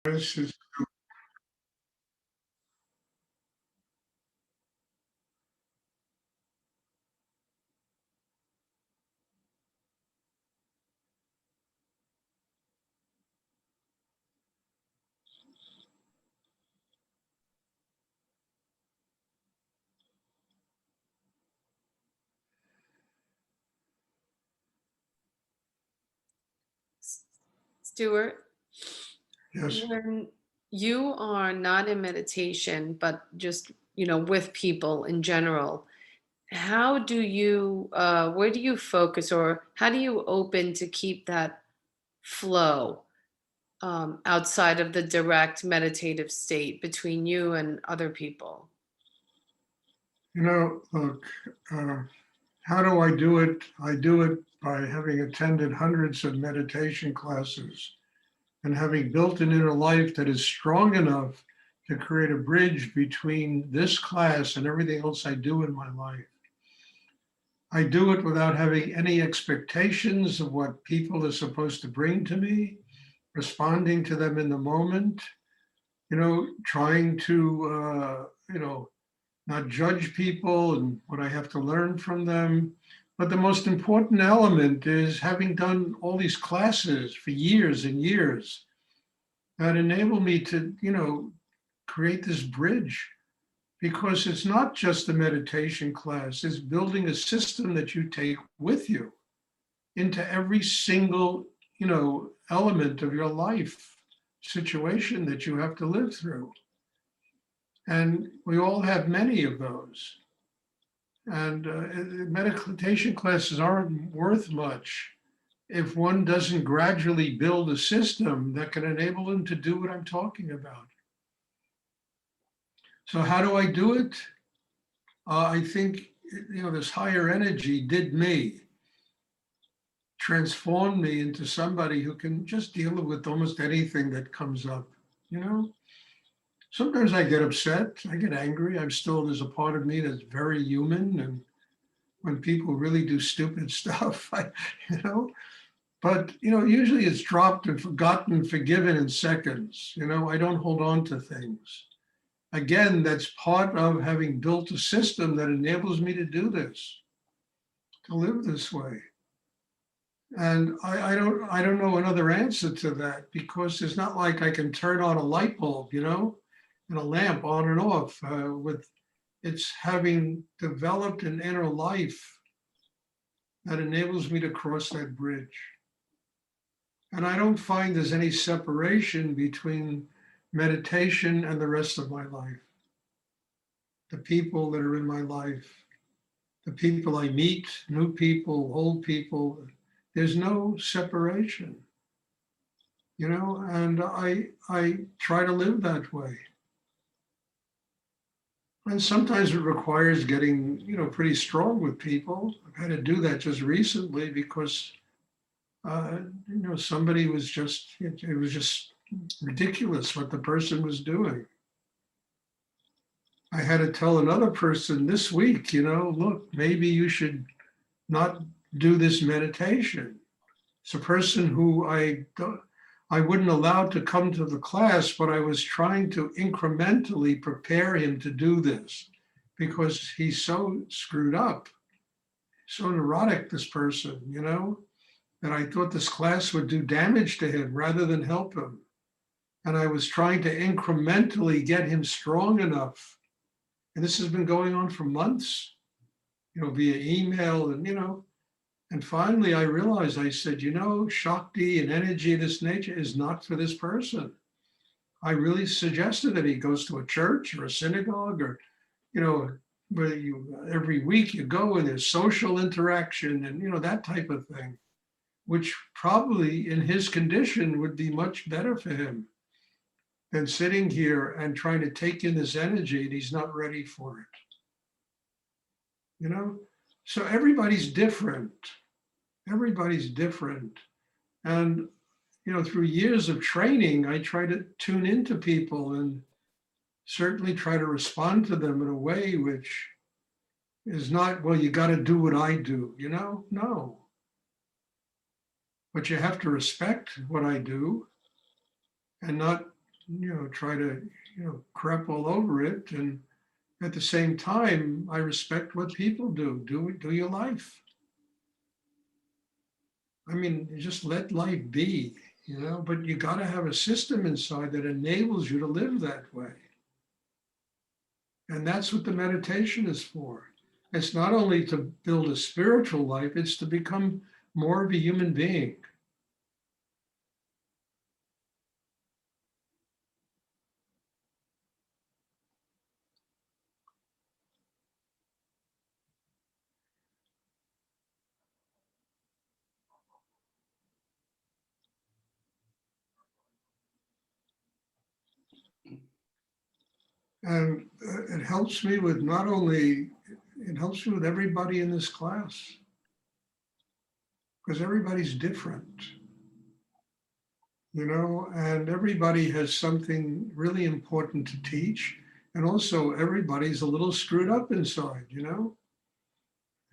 This is Stuart, yes. when you are not in meditation, but just, with people in general, how do you, where do you focus or how do you open to keep that flow outside of the direct meditative state between you and other people? Look, uh, how do I do it? I do it by having attended hundreds of meditation classes and having built an inner life that is strong enough to create a bridge between this class and everything else I do in my life. I do it without having any expectations of what people are supposed to bring to me, responding to them in the moment, trying to, not judge people and what I have to learn from them. But the most important element is having done all these classes for years and years that enable me to, create this bridge because it's not just a meditation class, it's building a system that you take with you into every single, element of your life situation that you have to live through. And we all have many of those. And meditation classes aren't worth much if one doesn't gradually build a system that can enable them to do what I'm talking about. So, how do I do it? I think, this higher energy did me, transformed me into somebody who can just deal with almost anything that comes up. You know, sometimes I get upset, I get angry. There's a part of me that's very human. And when people really do stupid stuff, you know, but usually it's dropped and forgotten, forgiven in seconds. I don't hold on to things. Again, that's part of having built a system that enables me to do this, to live this way. And I don't know another answer to that because it's not like I can turn on a light bulb, and a lamp on and off. With It's having developed an inner life that enables me to cross that bridge. And I don't find there's any separation between meditation and the rest of my life. The people that are in my life, the people I meet, new people, old people, there's no separation, and I try to live that way. And sometimes it requires getting, pretty strong with people. I've had to do that just recently because somebody was it was just ridiculous what the person was doing. I had to tell another person this week, look, maybe you should not do this meditation. It's a person who I wouldn't allow to come to the class, but I was trying to incrementally prepare him to do this because he's so screwed up, so neurotic, this person, that I thought this class would do damage to him rather than help him. And I was trying to incrementally get him strong enough. And this has been going on for months, via email and finally I realized, I said, Shakti and energy of this nature is not for this person. I really suggested that he goes to a church or a synagogue or, you know, where every week you go and there's social interaction and, that type of thing, which probably in his condition would be much better for him than sitting here and trying to take in this energy and he's not ready for it, you know? So everybody's different. Everybody's different. And, through years of training, I try to tune into people and certainly try to respond to them in a way which is not, well, you got to do what I do, No. But you have to respect what I do and not try to, crap all over it. And at the same time, I respect what people do. Do your life. I mean, just let life be, but you got to have a system inside that enables you to live that way. And that's what the meditation is for. It's not only to build a spiritual life, it's to become more of a human being. And it helps me with it helps me with everybody in this class because everybody's different, and everybody has something really important to teach. And also everybody's a little screwed up inside,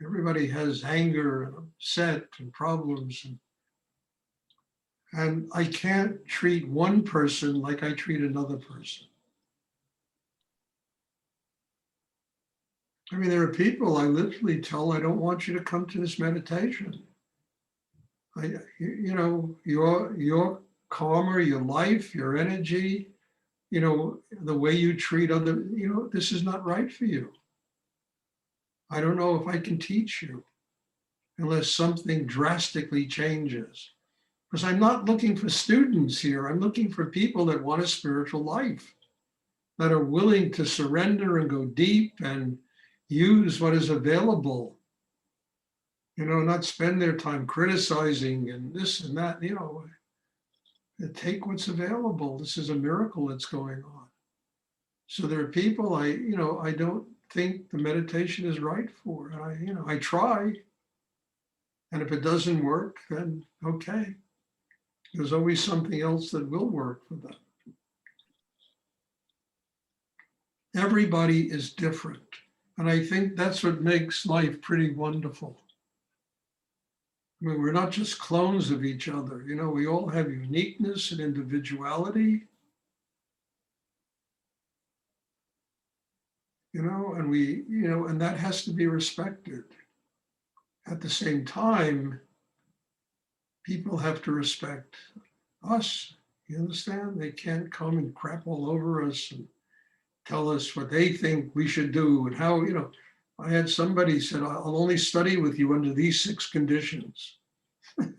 everybody has anger and upset and problems. And I can't treat one person like I treat another person. I mean, there are people I literally tell, I don't want you to come to this meditation. Your karma, your life, your energy, the way you treat other, this is not right for you. I don't know if I can teach you unless something drastically changes. Because I'm not looking for students here. I'm looking for people that want a spiritual life, that are willing to surrender and go deep and use what is available. Not spend their time criticizing and this and that, take what's available. This is a miracle that's going on. So there are people I don't think the meditation is right for. And I try. And if it doesn't work, then okay. There's always something else that will work for them. Everybody is different. And I think that's what makes life pretty wonderful. I mean, we're not just clones of each other. We all have uniqueness and individuality. And and that has to be respected. At the same time, people have to respect us. You understand? They can't come and crap all over us and tell us what they think we should do and how, I had somebody said, I'll only study with you under these 6 conditions. I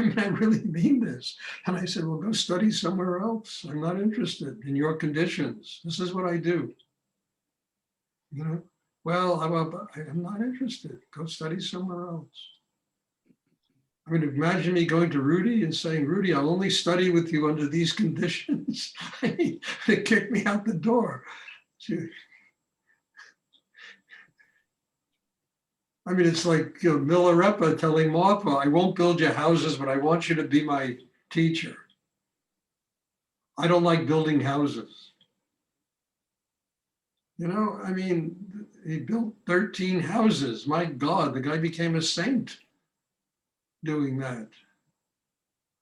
mean, I really mean this. And I said, well, go study somewhere else. I'm not interested in your conditions. This is what I do. Well, I'm not interested. Go study somewhere else. I mean, imagine me going to Rudy and saying, Rudy, I'll only study with you under these conditions. I mean, they kicked me out the door. I mean, it's like Milarepa telling Martha, I won't build you houses, but I want you to be my teacher. I don't like building houses. I mean, he built 13 houses. My God, the guy became a saint doing that.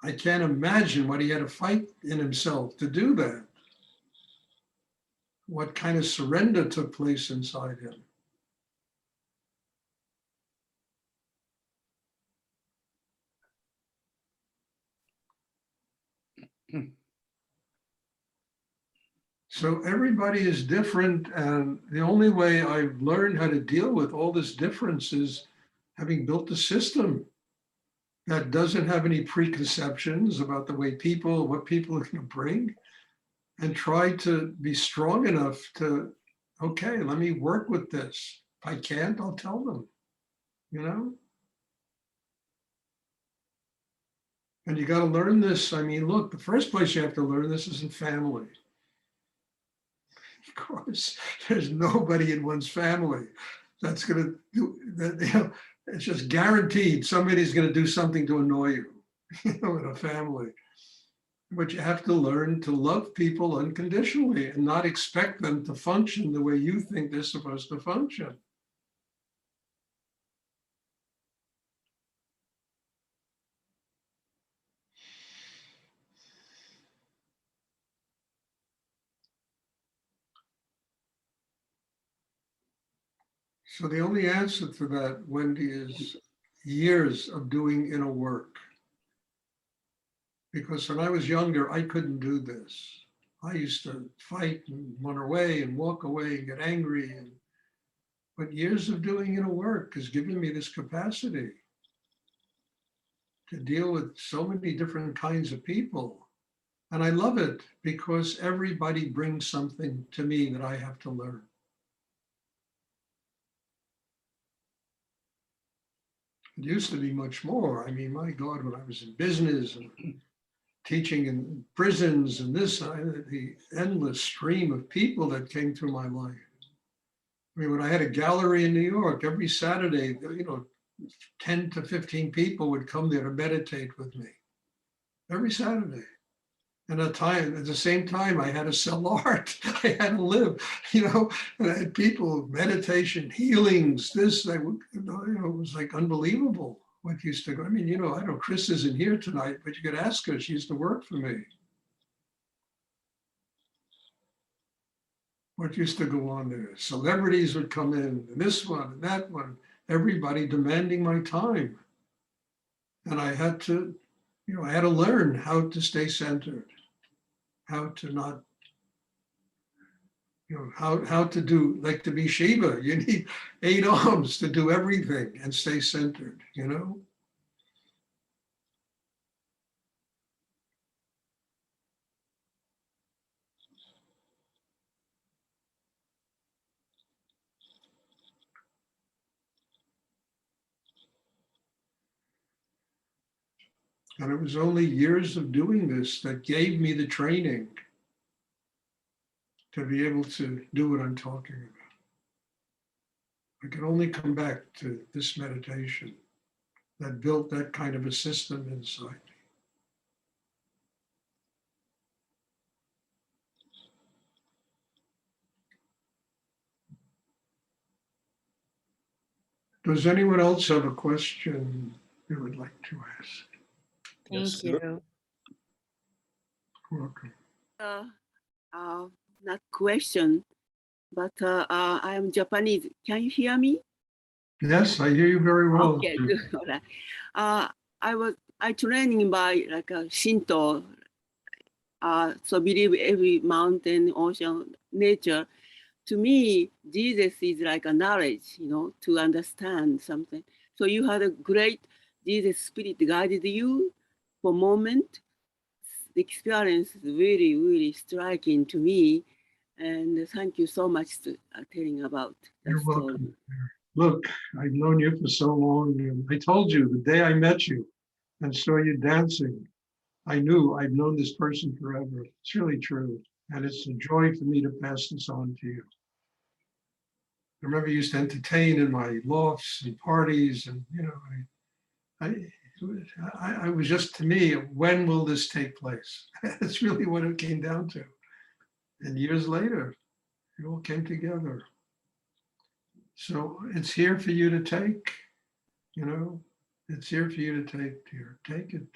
I can't imagine what he had to fight in himself to do that. What kind of surrender took place inside him. So everybody is different, and the only way I've learned how to deal with all this difference is having built a system that doesn't have any preconceptions about the way what people are going to bring, and try to be strong enough to, okay, let me work with this. If I can't, I'll tell them, And you got to learn this. I mean, look, the first place you have to learn this is in family. Of course, there's nobody in one's family that's going to do that. It's just guaranteed somebody's going to do something to annoy you, in a family. But you have to learn to love people unconditionally and not expect them to function the way you think they're supposed to function. So the only answer to that, Wendy, is years of doing inner work. Because when I was younger, I couldn't do this. I used to fight and run away and walk away and get angry. But years of doing inner work has given me this capacity to deal with so many different kinds of people. And I love it because everybody brings something to me that I have to learn. It used to be much more. I mean, my God, when I was in business and teaching in prisons and this, the endless stream of people that came through my life. I mean, when I had a gallery in New York, every Saturday, 10 to 15 people would come there to meditate with me every Saturday. And at the same time, I had to sell art. I had to live, and I had people, meditation, healings, this, it was like unbelievable what used to go. I mean, I know Chris isn't here tonight, but you could ask her. She used to work for me. What used to go on there? Celebrities would come in, and this one and that one, everybody demanding my time. And I had to, I had to learn how to stay centered, how to not, how to do, like to be Shiva, you need 8 arms to do everything and stay centered, And it was only years of doing this that gave me the training to be able to do what I'm talking about. I can only come back to this meditation that built that kind of a system inside me. Does anyone else have a question they would like to ask? Thank you. Welcome. Not question, but I am Japanese. Can you hear me? Yes, I hear you very well. Okay, good. All right. I training by like a Shinto, so believe every mountain, ocean, nature. To me, Jesus is like a knowledge, to understand something. So you had a great Jesus spirit guided you for a moment. The experience is really, really striking to me. And thank you so much for telling about that You're story. welcome. Look, I've known you for so long, and I told you the day I met you and saw you dancing, I knew I've known this person forever. It's really true. And it's a joy for me to pass this on to you. I remember you used to entertain in my lofts and parties, and I was just, to me, when will this take place? That's really what it came down to. And years later, it all came together. So it's here for you to take, it's here for you to take, dear. Take it.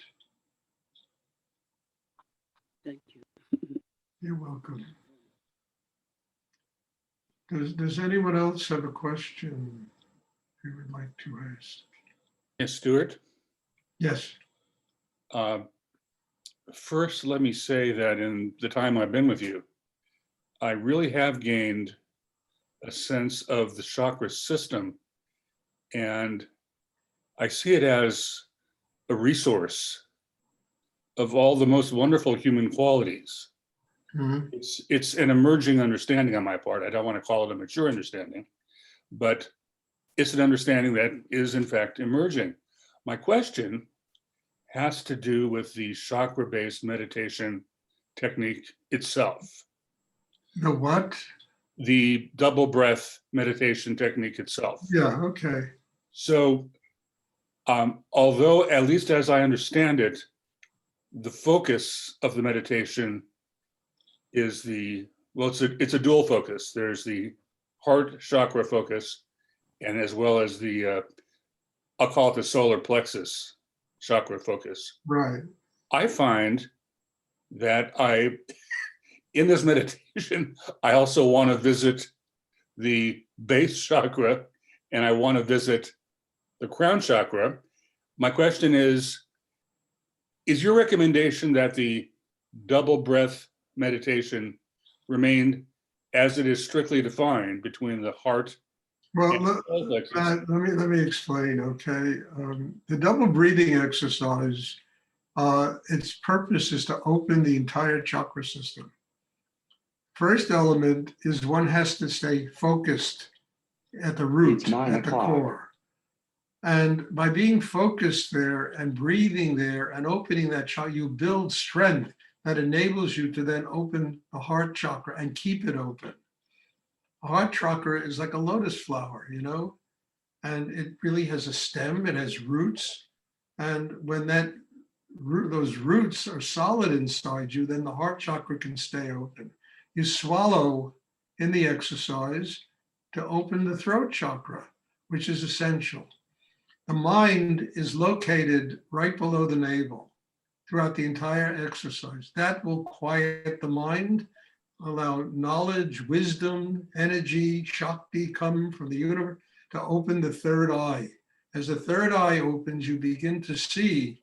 Thank you. You're welcome. Does anyone else have a question you would like to ask? Yes, Stuart. Yes. First, let me say that in the time I've been with you, I really have gained a sense of the chakra system, and I see it as a resource of all the most wonderful human qualities. Mm-hmm. It's an emerging understanding on my part. I don't want to call it a mature understanding, but it's an understanding that is in fact emerging. My question has to do with the chakra-based meditation technique itself. The what? The double breath meditation technique itself. Yeah, okay. So, although at least as I understand it, the focus of the meditation is it's a dual focus. There's the heart chakra focus, and as well as the, I'll call it the solar plexus chakra focus. Right. I find that in this meditation, I also want to visit the base chakra and I want to visit the crown chakra. My question is your recommendation that the double breath meditation remain as it is strictly defined between the heart Well, and solar plexus? let me explain, okay? The double breathing exercise, its purpose is to open the entire chakra system. First element is one has to stay focused at the root, It's 9 at the o'clock. core. And by being focused there and breathing there and opening that chakra, you build strength that enables you to then open the heart chakra and keep it open. The heart chakra is like a lotus flower, you know, and it really has a stem, it has roots. And when those roots are solid inside you, then the heart chakra can stay open. You swallow in the exercise to open the throat chakra, which is essential. The mind is located right below the navel throughout the entire exercise. That will quiet the mind, allow knowledge, wisdom, energy, Shakti come from the universe to open the third eye. As the third eye opens, you begin to see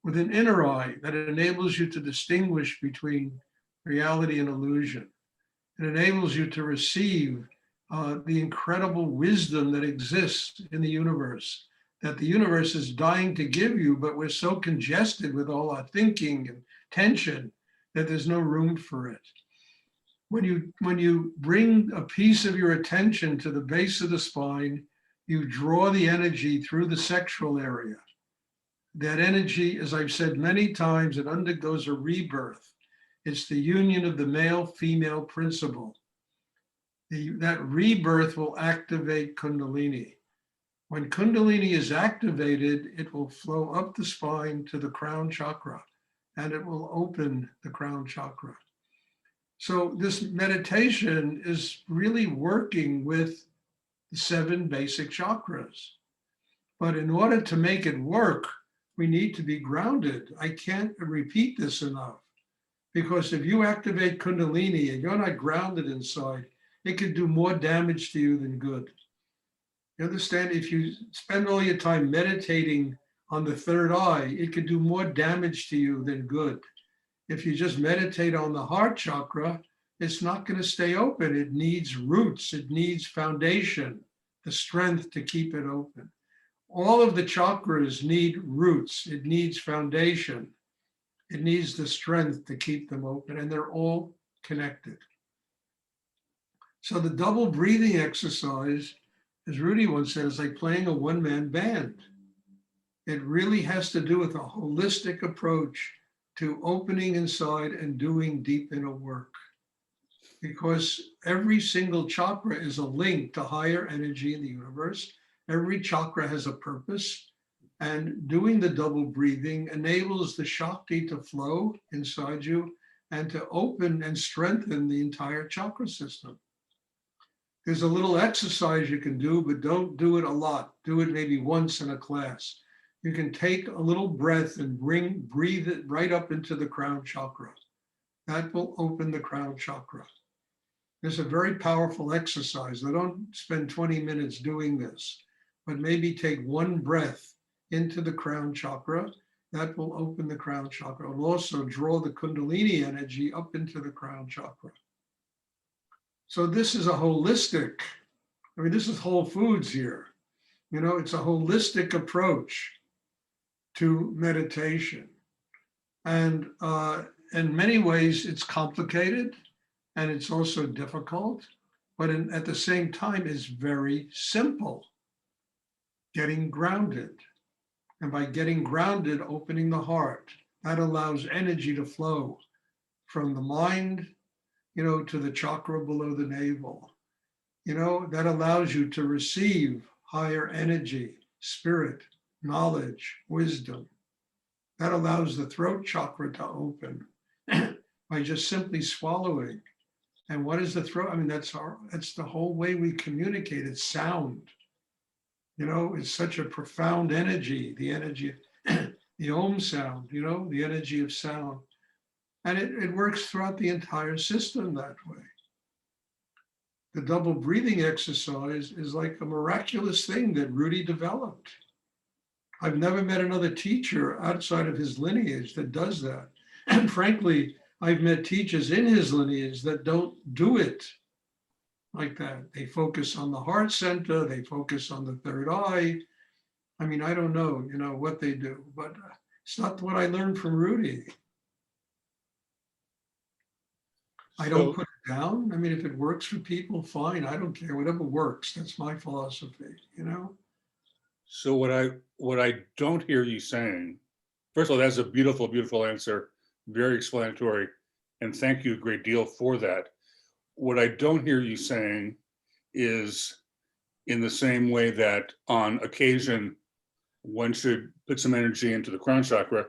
with an inner eye that enables you to distinguish between reality and illusion. It enables you to receive the incredible wisdom that exists in the universe, that the universe is dying to give you, but we're so congested with all our thinking and tension that there's no room for it. When you bring a piece of your attention to the base of the spine, you draw the energy through the sexual area. That energy, as I've said many times, it undergoes a rebirth. It's the union of the male-female principle. That rebirth will activate Kundalini. When Kundalini is activated, it will flow up the spine to the crown chakra, and it will open the crown chakra. So this meditation is really working with the 7 basic chakras. But in order to make it work, we need to be grounded. I can't repeat this enough, because if you activate Kundalini and you're not grounded inside, it could do more damage to you than good. You understand? If you spend all your time meditating on the third eye, it could do more damage to you than good. If you just meditate on the heart chakra, it's not going to stay open. It needs roots. It needs foundation, the strength to keep it open. All of the chakras need roots. It needs foundation. It needs the strength to keep them open, and they're all connected. So the double breathing exercise, as Rudy once said, is like playing a one-man band. It really has to do with a holistic approach to opening inside and doing deep inner work. Because every single chakra is a link to higher energy in the universe. Every chakra has a purpose. And doing the double breathing enables the Shakti to flow inside you and to open and strengthen the entire chakra system. There's a little exercise you can do, but don't do it a lot. Do it maybe once in a class. You can take a little breath and breathe it right up into the crown chakra. That will open the crown chakra. It's a very powerful exercise. I don't spend 20 minutes doing this, but maybe take one breath into the crown chakra. That will open the crown chakra. It will also draw the Kundalini energy up into the crown chakra. So this is a holistic, this is Whole Foods here. You know, it's a holistic approach to meditation. And in many ways, it's complicated and it's also difficult, but at the same time, it's very simple. Getting grounded. And by getting grounded, opening the heart, that allows energy to flow from the mind, to the chakra below the navel. That allows you to receive higher energy, spirit, knowledge, wisdom. That allows the throat chakra to open by just simply swallowing. And what is the throat? That's the whole way we communicate. It's sound. It's such a profound energy, the energy, the Om sound, the energy of sound. And it works throughout the entire system that way. the double breathing exercise is like a miraculous thing that Rudy developed. I've never met another teacher outside of his lineage that does that. And frankly, I've met teachers in his lineage that don't do it like that. They focus on the heart center, they focus on the third eye. I mean, I don't know, what they do, but it's not what I learned from Rudy. I don't So, put it down. I mean, if it works for people, fine. I don't care, whatever works. That's my philosophy, so what I don't hear you saying, first of all, that's a beautiful, beautiful answer, very explanatory, and thank you a great deal for that. What I don't hear you saying is, in the same way that on occasion one should put some energy into the crown chakra,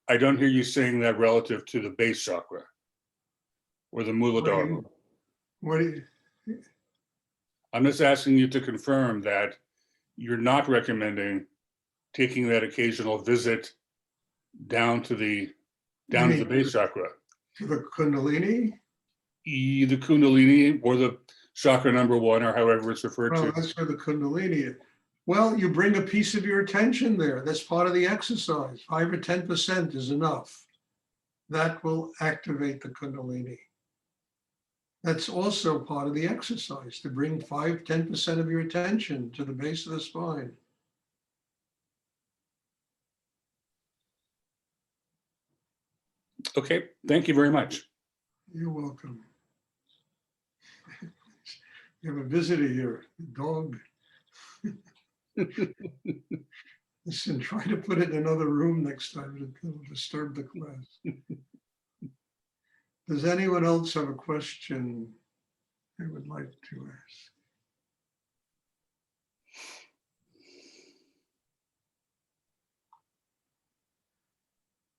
I don't hear you saying that relative to the base chakra or the Muladhara. What do you, I'm just asking you to confirm that you're not recommending taking that occasional visit down to the base chakra, to the Kundalini? the Kundalini or the chakra number 1, or however it's referred Well, to. that's where the Kundalini is. Well, you bring a piece of your attention there. That's part of the exercise. 5 or 10% is enough. That will activate the Kundalini. That's also part of the exercise, to bring 5, 10% of your attention to the base of the spine. Okay, thank you very much. You're welcome. You have a visitor here, a dog. Listen, try to put it in another room next time. It'll disturb the class. Does anyone else have a question they would like to ask?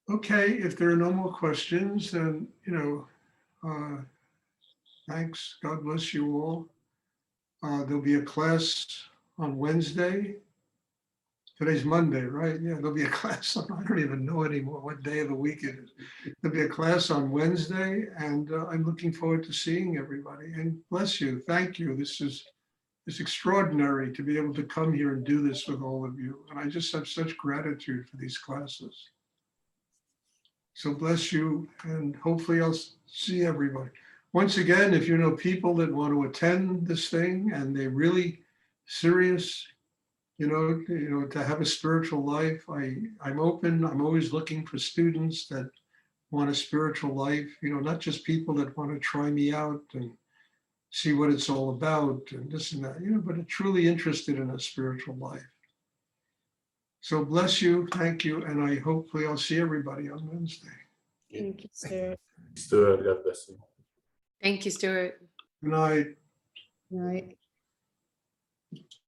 Okay, if there are no more questions, then, thanks. God bless you all. There'll be a class on Wednesday. Today's Monday, right? Yeah, there'll be a class on, I don't even know anymore what day of the week it is. There'll be a class on Wednesday, and I'm looking forward to seeing everybody. And bless you, thank you. It's extraordinary to be able to come here and do this with all of you. And I just have such gratitude for these classes. So bless you, and hopefully I'll see everybody. Once again, if you know people that want to attend this thing and they're really serious, to have a spiritual life, I'm open. I'm always looking for students that want a spiritual life, not just people that want to try me out and see what it's all about and this and that, but are truly interested in a spiritual life. So bless you, thank you, and hopefully I'll see everybody on Wednesday. Thank you, Stuart. Stuart, God bless you. Thank you, Stuart. Good night. Right.